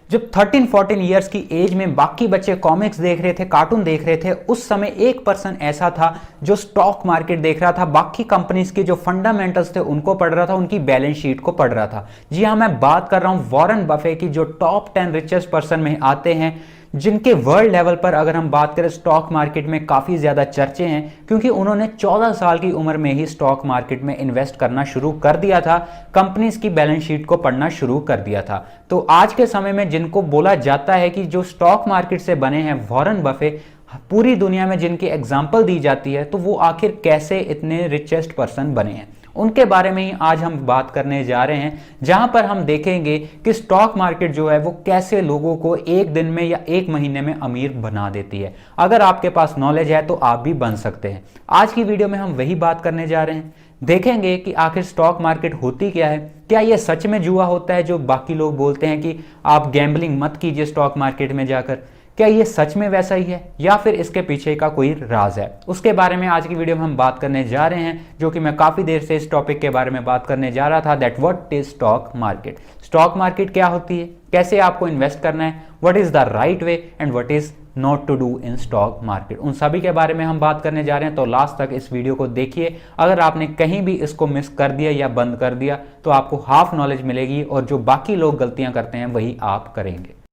जब 13-14 ईयर्स की एज में बाकी बच्चे कॉमिक्स देख रहे थे, कार्टून देख रहे थे, उस समय एक पर्सन ऐसा था जो स्टॉक मार्केट देख रहा था, बाकी कंपनीज के जो फंडामेंटल्स थे उनको पढ़ रहा था, उनकी बैलेंस शीट को पढ़ रहा था। जी हाँ, मैं बात कर रहा हूं वॉरेन बफे की, जो टॉप 10 रिचेस्ट पर्सन में आते हैं, जिनके वर्ल्ड लेवल पर अगर हम बात करें स्टॉक मार्केट में काफ़ी ज़्यादा चर्चे हैं, क्योंकि उन्होंने 14 साल की उम्र में ही स्टॉक मार्केट में इन्वेस्ट करना शुरू कर दिया था, कंपनीज की बैलेंस शीट को पढ़ना शुरू कर दिया था। तो आज के समय में जिनको बोला जाता है कि जो स्टॉक मार्केट से बने हैं वॉरेन बफे, पूरी दुनिया में जिनकी एग्जाम्पल दी जाती है, तो वो आखिर कैसे इतने रिचेस्ट पर्सन बने हैं, उनके बारे में ही आज हम बात करने जा रहे हैं, जहां पर हम देखेंगे कि स्टॉक मार्केट जो है वो कैसे लोगों को एक दिन में या एक महीने में अमीर बना देती है। अगर आपके पास नॉलेज है तो आप भी बन सकते हैं। आज की वीडियो में हम वही बात करने जा रहे हैं। देखेंगे कि आखिर स्टॉक मार्केट होती क्या है, क्या ये सच में जुआ होता है जो बाकी लोग बोलते हैं कि आप गैम्बलिंग मत कीजिए स्टॉक मार्केट में जाकर, क्या ये सच में वैसा ही है या फिर इसके पीछे का कोई राज है, उसके बारे में आज की वीडियो में हम बात करने जा रहे हैं, जो कि मैं काफ़ी देर से इस टॉपिक के बारे में बात करने जा रहा था, that what is stock market. Stock market क्या होती है, कैसे आपको इन्वेस्ट करना है, what is the right way and what is not to do in stock market, उन सभी के बारे में हम बात करने जा रहे हैं। तो लास्ट तक इस वीडियो को देखिए। अगर आपने कहीं भी इसको मिस कर दिया या बंद कर दिया तो आपको हाफ नॉलेज मिलेगी और जो बाकी लोग गलतियां करते हैं वही आप करेंगे।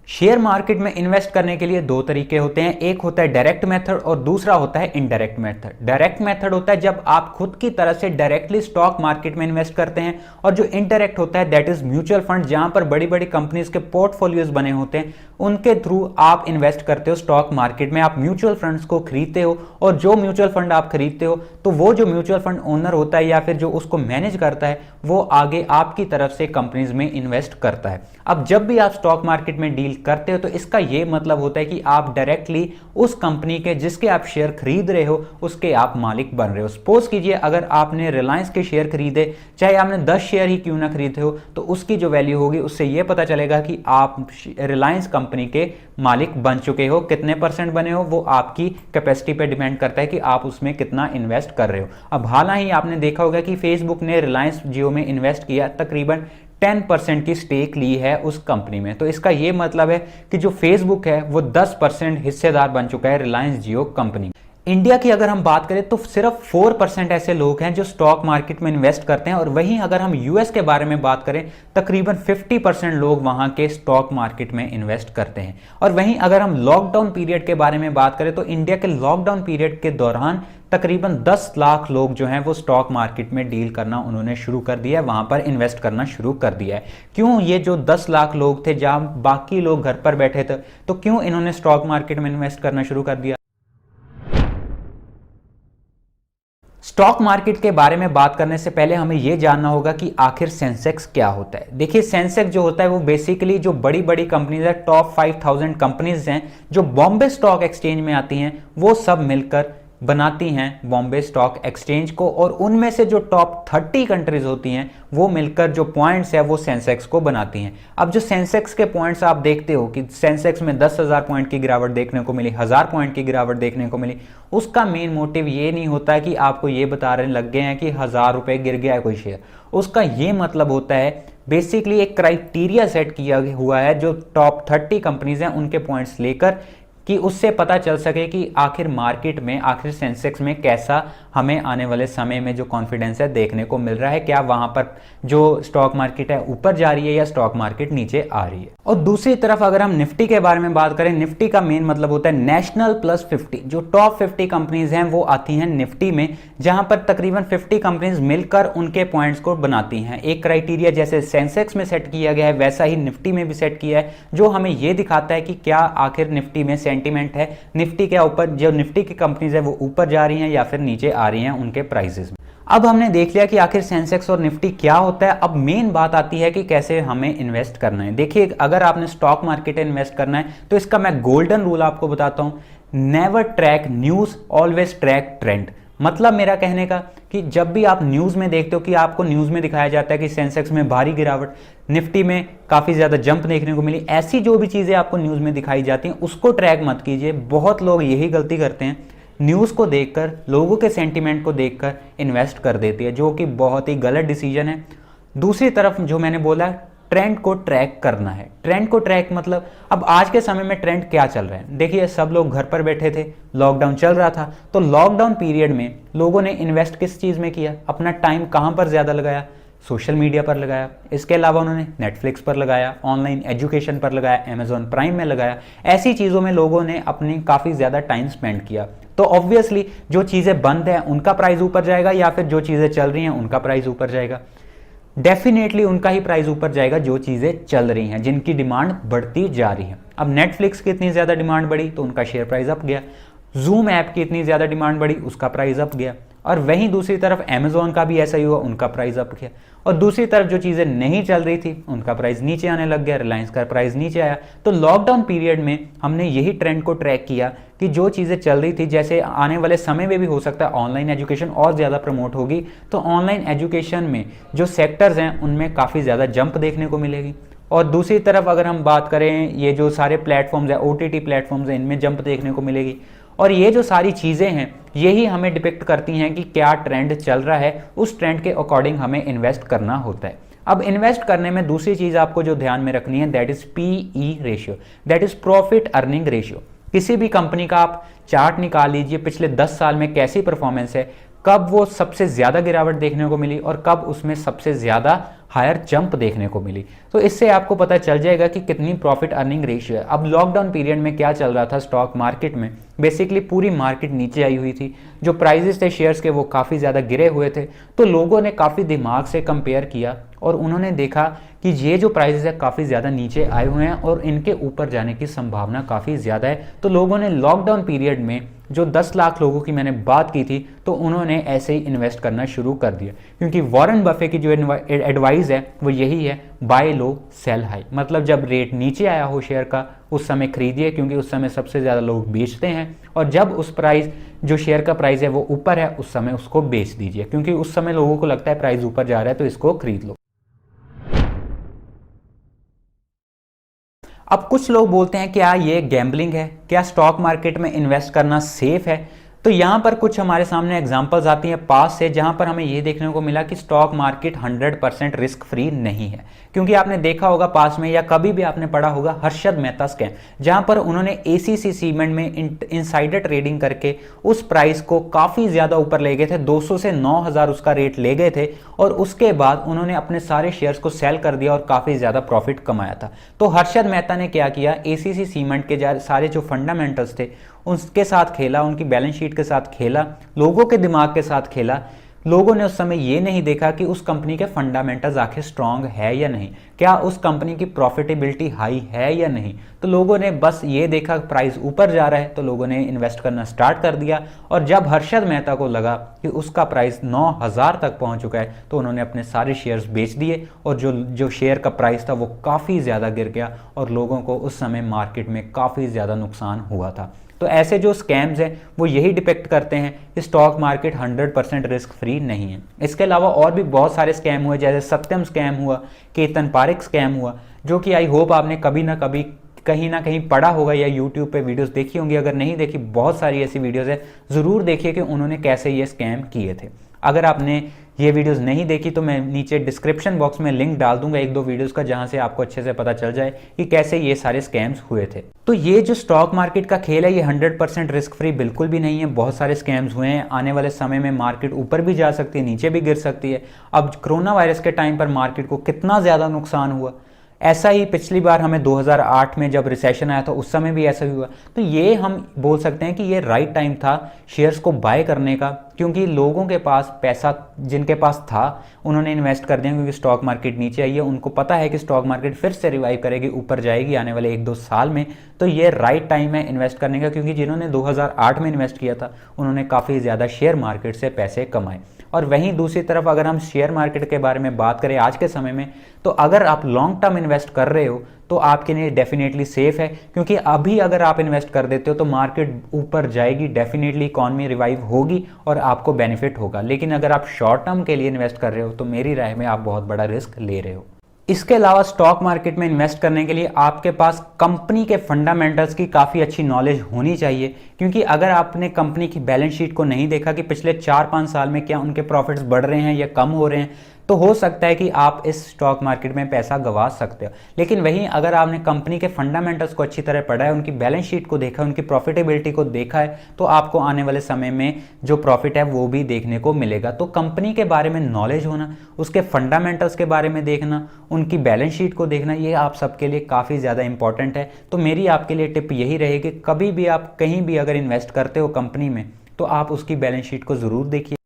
शेयर मार्केट में इन्वेस्ट करने के लिए दो तरीके होते हैं, एक होता है डायरेक्ट मेथड और दूसरा होता है इनडायरेक्ट मेथड। डायरेक्ट मेथड होता है जब आप खुद की तरफ से डायरेक्टली स्टॉक मार्केट में इन्वेस्ट करते हैं, और जो इनडायरेक्ट होता है दैट इज म्यूचुअल फंड, जहां पर बड़ी बड़ी कंपनीज के पोर्टफोलियोज बने होते हैं, उनके थ्रू आप इन्वेस्ट करते हो स्टॉक मार्केट में। आप म्यूचुअल फंड्स को खरीदते हो और जो म्यूचुअल फंड आप खरीदते हो तो वो जो म्यूचुअल फंड ओनर होता है या फिर जो उसको मैनेज करता है वो आगे आपकी तरफ से कंपनीज में इन्वेस्ट करता है। अब जब भी आप स्टॉक मार्केट में डील करते हो तो इसका ये मतलब होता है कि आप डायरेक्टली उस कंपनी के जिसके आप शेयर खरीद रहे हो उसके आप मालिक बन रहे हो। सपोज कीजिए अगर आपने रिलायंस के शेयर खरीदे, चाहे आपने 10 शेयर ही क्यों ना खरीदे हो, तो उसकी जो वैल्यू होगी उससे यह पता चलेगा कि आप रिलायंस कंपनी के मालिक बन चुके हो। कितने परसेंट बने हो वो आपकी कैपेसिटी पे डिपेंड करता है कि आप उसमें कितना इन्वेस्ट कर रहे हो। अब हालांकि आपने देखा होगा कि फेसबुक ने रिलायंस जियो में इन्वेस्ट किया, तकरीबन 10% की स्टेक ली है उस कंपनी में। तो इसका यह मतलब है कि जो फेसबुक है वो 10% हिस्सेदार बन चुका है रिलायंस जियो कंपनी। इंडिया की अगर हम बात करें तो सिर्फ 4% ऐसे लोग हैं जो स्टॉक मार्केट में इन्वेस्ट करते हैं, और वहीं अगर हम यूएस के बारे में बात करें तकरीबन 50% लोग वहां के स्टॉक मार्केट में इन्वेस्ट करते हैं। और वहीं अगर हम लॉकडाउन पीरियड के बारे में बात करें तो इंडिया के लॉकडाउन पीरियड के दौरान तकरीबन 10 लाख लोग जो हैं वो स्टॉक मार्केट में डील करना उन्होंने शुरू कर दिया है, वहां पर इन्वेस्ट करना शुरू कर दिया है। क्यों ये जो 10 लाख लोग थे, जहां बाकी लोग घर पर बैठे थे, तो क्यों इन्होंने स्टॉक मार्केट में इन्वेस्ट करना शुरू कर दिया? स्टॉक मार्केट के बारे में बात करने से पहले हमें यह जानना होगा कि आखिर सेंसेक्स क्या होता है। देखिए, सेंसेक्स जो होता है वो बेसिकली जो बड़ी बड़ी कंपनीज है, टॉप 5000 कंपनीज हैं जो बॉम्बे स्टॉक एक्सचेंज में आती हैं, वो सब मिलकर बनाती हैं बॉम्बे स्टॉक एक्सचेंज को, और उनमें से जो टॉप 30 कंट्रीज होती हैं वो मिलकर जो पॉइंट्स है वो सेंसेक्स को बनाती हैं। अब जो सेंसेक्स के पॉइंट्स आप देखते हो कि सेंसेक्स में 10,000 पॉइंट की गिरावट देखने को मिली, 1000 पॉइंट की गिरावट देखने को मिली, उसका मेन मोटिव ये नहीं होता है कि आपको ये बता रहे लग गए हैं कि 1000 रुपए गिर गया है कोई शेयर। उसका ये मतलब होता है बेसिकली एक क्राइटेरिया सेट किया हुआ है जो टॉप 30 कंपनीज हैं उनके पॉइंट्स लेकर, कि उससे पता चल सके कि आखिर मार्केट में, आखिर सेंसेक्स में कैसा हमें आने वाले समय में जो कॉन्फिडेंस है देखने को मिल रहा है, क्या वहां पर जो स्टॉक मार्केट है ऊपर जा रही है या स्टॉक मार्केट नीचे आ रही है। और दूसरी तरफ अगर हम निफ्टी के बारे में बात करें, निफ्टी का मेन मतलब होता है नेशनल प्लस 50। जो टॉप 50 कंपनीज हैं वो आती हैं निफ्टी में, जहां पर तकरीबन 50 कंपनीज मिलकर उनके पॉइंट्स को बनाती हैं। एक क्राइटेरिया जैसे सेंसेक्स में सेट किया गया है वैसा ही निफ्टी में भी सेट किया है, जो हमें यह दिखाता है कि क्या आखिर निफ्टी में सेंटीमेंट है, निफ्टी के ऊपर जो निफ्टी की कंपनीज है वो ऊपर जा रही हैं या फिर नीचे आ रही हैं उनके प्राइसेस में। अब हमने देख लिया कि आखिर सेंसेक्स और निफ्टी क्या होता है। अब मेन बात आती है कि कैसे हमें इन्वेस्ट करना है। देखिए, अगर आपने स्टॉक मार्केट में इन्वेस्ट करना है तो इसका मैं गोल्डन रूल आपको बताता हूं, never track news, always track trend. मतलब मेरा कहने का कि जब भी आप न्यूज में देखते हो कि आपको न्यूज में दिखाया जाता है कि सेंसेक्स में भारी गिरावट, निफ्टी में काफी ज्यादा जंप देखने को मिली, ऐसी जो भी चीजें आपको न्यूज में दिखाई जाती हैं उसको ट्रैक मत कीजिए। बहुत लोग यही गलती करते हैं, न्यूज को देखकर, लोगों के सेंटीमेंट को देखकर इन्वेस्ट कर देती है, जो कि बहुत ही गलत डिसीजन है। दूसरी तरफ जो मैंने बोला ट्रेंड को ट्रैक करना है। ट्रेंड को ट्रैक मतलब अब आज के समय में ट्रेंड क्या चल रहा है, देखिए सब लोग घर पर बैठे थे, लॉकडाउन चल रहा था, तो लॉकडाउन पीरियड में लोगों ने इन्वेस्ट किस चीज़ में किया, अपना टाइम कहाँ पर ज़्यादा लगाया, सोशल मीडिया पर लगाया। इसके अलावा उन्होंने नेटफ्लिक्स पर लगाया, ऑनलाइन एजुकेशन पर लगाया, अमेजॉन प्राइम में लगाया। ऐसी चीज़ों में लोगों ने अपनी काफ़ी ज़्यादा टाइम स्पेंड किया। तो ऑब्वियसली जो चीज़ें बंद हैं उनका प्राइस ऊपर जाएगा, या फिर जो चीज़ें चल रही हैं उनका प्राइस ऊपर जाएगा। डेफिनेटली उनका ही प्राइस ऊपर जाएगा जो चीज़ें चल रही हैं, जिनकी डिमांड बढ़ती जा रही है। अब नेटफ्लिक्स की इतनी ज़्यादा डिमांड बढ़ी तो उनका शेयर प्राइस अप गया, जूम ऐप की इतनी ज़्यादा डिमांड बढ़ी, उसका प्राइस अप गया। और वहीं दूसरी तरफ अमेजोन का भी ऐसा ही हुआ, उनका प्राइस अप गया। और दूसरी तरफ जो चीज़ें नहीं चल रही थी उनका प्राइस नीचे आने लग गया, रिलायंस का प्राइस नीचे आया। तो लॉकडाउन पीरियड में हमने यही ट्रेंड को ट्रैक किया कि जो चीज़ें चल रही थी, जैसे आने वाले समय में भी हो सकता है ऑनलाइन एजुकेशन और ज़्यादा प्रमोट होगी, तो ऑनलाइन एजुकेशन में जो सेक्टर्स हैं उनमें काफ़ी ज़्यादा जंप देखने को मिलेगी। और दूसरी तरफ अगर हम बात करें ये जो सारे प्लेटफॉर्म्स हैं, OTT प्लेटफॉर्म्स हैं, इनमें जंप देखने को मिलेगी। और ये जो सारी चीज़ें हैं यही हमें डिपिक्ट करती हैं कि क्या ट्रेंड चल रहा है, उस ट्रेंड के अकॉर्डिंग हमें इन्वेस्ट करना होता है। अब इन्वेस्ट करने में दूसरी चीज़ आपको जो ध्यान में रखनी है that is PE ratio, that is profit earning ratio. किसी भी कंपनी का आप चार्ट निकाल लीजिए, पिछले 10 साल में कैसी परफॉर्मेंस है, कब वो सबसे ज़्यादा गिरावट देखने को मिली और कब उसमें सबसे ज़्यादा हायर जंप देखने को मिली, तो इससे आपको पता चल जाएगा कि कितनी प्रॉफिट अर्निंग रेशियो है। अब लॉकडाउन पीरियड में क्या चल रहा था स्टॉक मार्केट में, बेसिकली पूरी मार्केट नीचे आई हुई थी, जो प्राइजेस थे शेयर्स के वो काफ़ी ज़्यादा गिरे हुए थे। तो लोगों ने काफ़ी दिमाग से कंपेयर किया और उन्होंने देखा कि ये जो प्राइजेस है काफ़ी ज़्यादा नीचे आए हुए हैं और इनके ऊपर जाने की संभावना काफ़ी ज़्यादा है। तो लोगों ने लॉकडाउन पीरियड में जो 10 लाख लोगों की मैंने बात की थी, तो उन्होंने ऐसे ही इन्वेस्ट करना शुरू कर दिया, क्योंकि वॉरेन बफे की जो एडवाइस है वो यही है, बाय लो सेल हाई। मतलब जब रेट नीचे आया हो शेयर का उस समय खरीदिए, क्योंकि उस समय सबसे ज़्यादा लोग बेचते हैं, और जब उस प्राइस जो शेयर का प्राइस है वो ऊपर है उस समय उसको बेच दीजिए, क्योंकि उस समय लोगों को लगता है प्राइस ऊपर जा रहा है तो इसको खरीद लो। अब कुछ लोग बोलते हैं क्या ये गैम्बलिंग है, क्या स्टॉक मार्केट में इन्वेस्ट करना सेफ है। तो यहाँ पर कुछ हमारे सामने एग्जांपल्स आती हैं पास से, जहाँ पर हमें ये देखने को मिला कि स्टॉक मार्केट 100% रिस्क फ्री नहीं है। क्योंकि आपने देखा होगा पास में या कभी भी आपने पढ़ा होगा हर्षद मेहता स्कैम, जहाँ पर उन्होंने ACC सीमेंट में इनसाइडर ट्रेडिंग करके उस प्राइस को काफ़ी ज़्यादा ऊपर ले गए थे, 200 से 9000 उसका रेट ले गए थे, और उसके बाद उन्होंने अपने सारे शेयर्स को सेल कर दिया और काफ़ी ज़्यादा प्रॉफिट कमाया था। तो हर्षद मेहता ने क्या किया, ACC सीमेंट के सारे जो फंडामेंटल्स थे उसके साथ खेला, उनकी बैलेंस शीट के साथ खेला, लोगों के दिमाग के साथ खेला। लोगों ने उस समय ये नहीं देखा कि उस कंपनी के फंडामेंटल्स आखिर स्ट्रांग है या नहीं, क्या उस कंपनी की प्रॉफिटेबिलिटी हाई है या नहीं। तो लोगों ने बस ये देखा प्राइस ऊपर जा रहा है तो लोगों ने इन्वेस्ट करना स्टार्ट कर दिया, और जब हर्षद मेहता को लगा कि उसका प्राइस 9000 तक पहुंच चुका है तो उन्होंने अपने सारे शेयर्स बेच दिए, और जो शेयर का प्राइस था वो काफ़ी ज़्यादा गिर गया और लोगों को उस समय मार्केट में काफ़ी ज़्यादा नुकसान हुआ था। तो ऐसे जो स्कैम्स हैं वो यही डिपेक्ट करते हैं कि स्टॉक मार्केट 100% रिस्क फ्री नहीं है। इसके अलावा और भी बहुत सारे स्कैम हुए, जैसे सत्यम स्कैम हुआ, केतन पारेख स्कैम हुआ, जो कि आई होप आपने कभी ना कभी कहीं ना कहीं पढ़ा होगा या यूट्यूब पे वीडियोस देखी होंगी। अगर नहीं देखी, बहुत सारी ऐसी वीडियोस है, ज़रूर देखिए कि उन्होंने कैसे ये स्कैम किए थे। अगर आपने ये वीडियोस नहीं देखी तो मैं नीचे डिस्क्रिप्शन बॉक्स में लिंक डाल दूंगा 1-2 वीडियोस का, जहां से आपको अच्छे से पता चल जाए कि कैसे ये सारे स्कैम्स हुए थे। तो ये जो स्टॉक मार्केट का खेल है ये 100% रिस्क फ्री बिल्कुल भी नहीं है। बहुत सारे स्कैम्स हुए हैं, आने वाले समय में मार्केट ऊपर भी जा सकती है, नीचे भी गिर सकती है। अब कोरोना वायरस के टाइम पर मार्केट को कितना ज़्यादा नुकसान हुआ, ऐसा ही पिछली बार हमें 2008 में जब रिसेशन आया था उस समय भी ऐसा ही हुआ। तो ये हम बोल सकते हैं कि ये राइट टाइम था शेयर्स को बाय करने का, क्योंकि लोगों के पास पैसा जिनके पास था उन्होंने इन्वेस्ट कर दिया, क्योंकि स्टॉक मार्केट नीचे आई है, उनको पता है कि स्टॉक मार्केट फिर से रिवाइव करेगी, ऊपर जाएगी आने वाले 1-2 साल में। तो ये राइट टाइम है इन्वेस्ट करने का, क्योंकि जिन्होंने 2008 में इन्वेस्ट किया था उन्होंने काफ़ी ज़्यादा शेयर मार्केट से पैसे कमाए। और वहीं दूसरी तरफ अगर हम शेयर मार्केट के बारे में बात करें आज के समय में, तो अगर आप लॉन्ग टर्म इन्वेस्ट कर रहे हो तो आपके लिए डेफिनेटली सेफ है, क्योंकि अभी अगर आप इन्वेस्ट कर देते हो तो मार्केट ऊपर जाएगी, डेफिनेटली इकॉनमी रिवाइव होगी और आपको बेनिफिट होगा। लेकिन अगर आप शॉर्ट टर्म के लिए इन्वेस्ट कर रहे हो तो मेरी राय में आप बहुत बड़ा रिस्क ले रहे हो। इसके अलावा स्टॉक मार्केट में इन्वेस्ट करने के लिए आपके पास कंपनी के फंडामेंटल्स की काफ़ी अच्छी नॉलेज होनी चाहिए, क्योंकि अगर आपने कंपनी की बैलेंस शीट को नहीं देखा कि पिछले 4-5 साल में क्या उनके प्रॉफिट्स बढ़ रहे हैं या कम हो रहे हैं, तो हो सकता है कि आप इस स्टॉक मार्केट में पैसा गंवा सकते हो। लेकिन वहीं अगर आपने कंपनी के फंडामेंटल्स को अच्छी तरह पढ़ा है, उनकी बैलेंस शीट को देखा है, उनकी प्रॉफिटेबिलिटी को देखा है, तो आपको आने वाले समय में जो प्रॉफिट है वो भी देखने को मिलेगा। तो कंपनी के बारे में नॉलेज होना, उसके फंडामेंटल्स के बारे में देखना, उनकी बैलेंस शीट को देखना, ये आप सबके लिए काफ़ी ज़्यादा इंपॉर्टेंट है। तो मेरी आपके लिए टिप यही रहेगी, कभी भी आप कहीं भी अगर इन्वेस्ट करते हो कंपनी में, तो आप उसकी बैलेंस शीट को ज़रूर देखिए।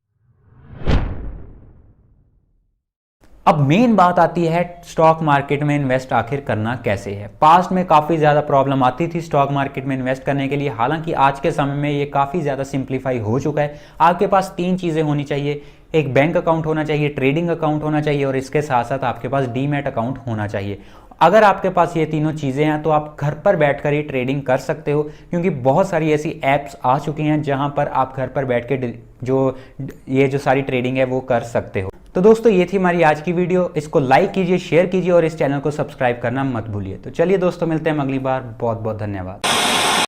अब मेन बात आती है स्टॉक मार्केट में इन्वेस्ट आखिर करना कैसे है। पास्ट में काफ़ी ज़्यादा प्रॉब्लम आती थी स्टॉक मार्केट में इन्वेस्ट करने के लिए, हालांकि आज के समय में ये काफ़ी ज़्यादा सिंप्लीफाई हो चुका है। आपके पास 3 चीज़ें होनी चाहिए, एक बैंक अकाउंट होना चाहिए, ट्रेडिंग अकाउंट होना चाहिए और इसके साथ साथ आपके पास डीमैट अकाउंट होना चाहिए। अगर आपके पास ये तीनों चीज़ें हैं तो आप घर पर बैठकर ही ट्रेडिंग कर सकते हो, क्योंकि बहुत सारी ऐसी ऐप्स आ चुकी हैं जहां पर आप घर पर बैठ के जो सारी ट्रेडिंग है वो कर सकते हो। तो दोस्तों ये थी हमारी आज की वीडियो, इसको लाइक कीजिए, शेयर कीजिए और इस चैनल को सब्सक्राइब करना मत भूलिए। तो चलिए दोस्तों, मिलते हैं अगली बार। बहुत बहुत धन्यवाद।